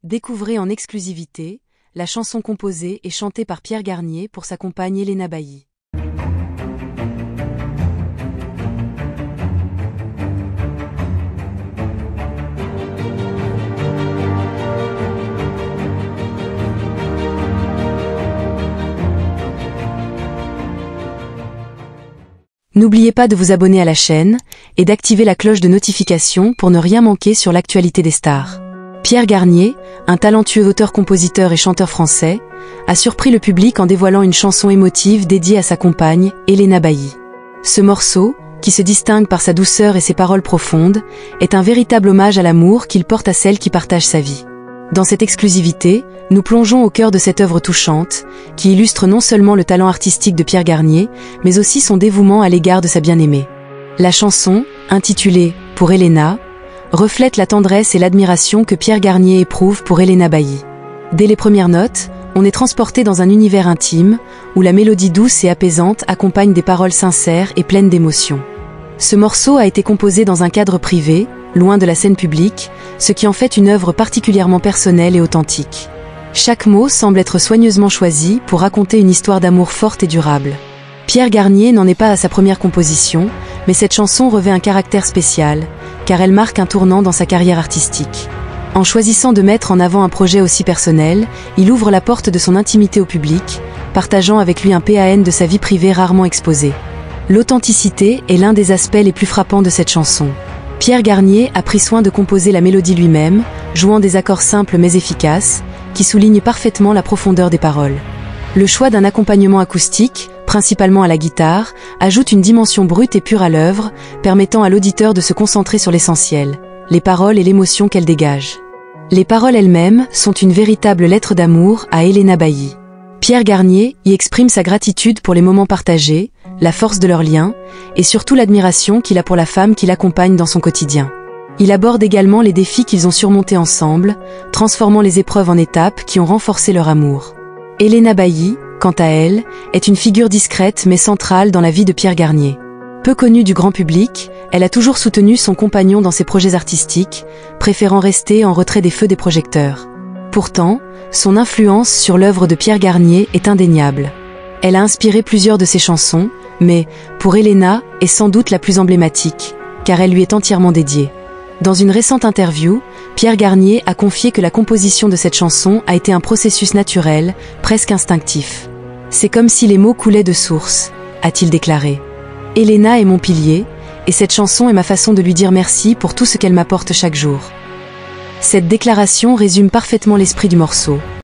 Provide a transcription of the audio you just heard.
Découvrez en exclusivité la chanson composée et chantée par Pierre Garnier pour sa compagne Elena Bailly. N'oubliez pas de vous abonner à la chaîne et d'activer la cloche de notification pour ne rien manquer sur l'actualité des stars. Pierre Garnier, un talentueux auteur-compositeur et chanteur français, a surpris le public en dévoilant une chanson émotive dédiée à sa compagne, Elena Bailly. Ce morceau, qui se distingue par sa douceur et ses paroles profondes, est un véritable hommage à l'amour qu'il porte à celle qui partage sa vie. Dans cette exclusivité, nous plongeons au cœur de cette œuvre touchante, qui illustre non seulement le talent artistique de Pierre Garnier, mais aussi son dévouement à l'égard de sa bien-aimée. La chanson, intitulée « Pour Elena », reflète la tendresse et l'admiration que Pierre Garnier éprouve pour Elena Bailly. Dès les premières notes, on est transporté dans un univers intime, où la mélodie douce et apaisante accompagne des paroles sincères et pleines d'émotion. Ce morceau a été composé dans un cadre privé, loin de la scène publique, ce qui en fait une œuvre particulièrement personnelle et authentique. Chaque mot semble être soigneusement choisi pour raconter une histoire d'amour forte et durable. Pierre Garnier n'en est pas à sa première composition, mais cette chanson revêt un caractère spécial, car elle marque un tournant dans sa carrière artistique. En choisissant de mettre en avant un projet aussi personnel, il ouvre la porte de son intimité au public, partageant avec lui un PAN de sa vie privée rarement exposé. L'authenticité est l'un des aspects les plus frappants de cette chanson. Pierre Garnier a pris soin de composer la mélodie lui-même, jouant des accords simples mais efficaces, qui soulignent parfaitement la profondeur des paroles. Le choix d'un accompagnement acoustique, principalement à la guitare, ajoute une dimension brute et pure à l'œuvre, permettant à l'auditeur de se concentrer sur l'essentiel, les paroles et l'émotion qu'elles dégagent. Les paroles elles-mêmes sont une véritable lettre d'amour à Elena Bailly. Pierre Garnier y exprime sa gratitude pour les moments partagés, la force de leur lien, et surtout l'admiration qu'il a pour la femme qui l'accompagne dans son quotidien. Il aborde également les défis qu'ils ont surmontés ensemble, transformant les épreuves en étapes qui ont renforcé leur amour. Elena Bailly, quant à elle, est une figure discrète mais centrale dans la vie de Pierre Garnier. Peu connue du grand public, elle a toujours soutenu son compagnon dans ses projets artistiques, préférant rester en retrait des feux des projecteurs. Pourtant, son influence sur l'œuvre de Pierre Garnier est indéniable. Elle a inspiré plusieurs de ses chansons, mais, pour Elena, est sans doute la plus emblématique, car elle lui est entièrement dédiée. Dans une récente interview, Pierre Garnier a confié que la composition de cette chanson a été un processus naturel, presque instinctif. « C'est comme si les mots coulaient de source », a-t-il déclaré. « Elena est mon pilier, et cette chanson est ma façon de lui dire merci pour tout ce qu'elle m'apporte chaque jour. » Cette déclaration résume parfaitement l'esprit du morceau.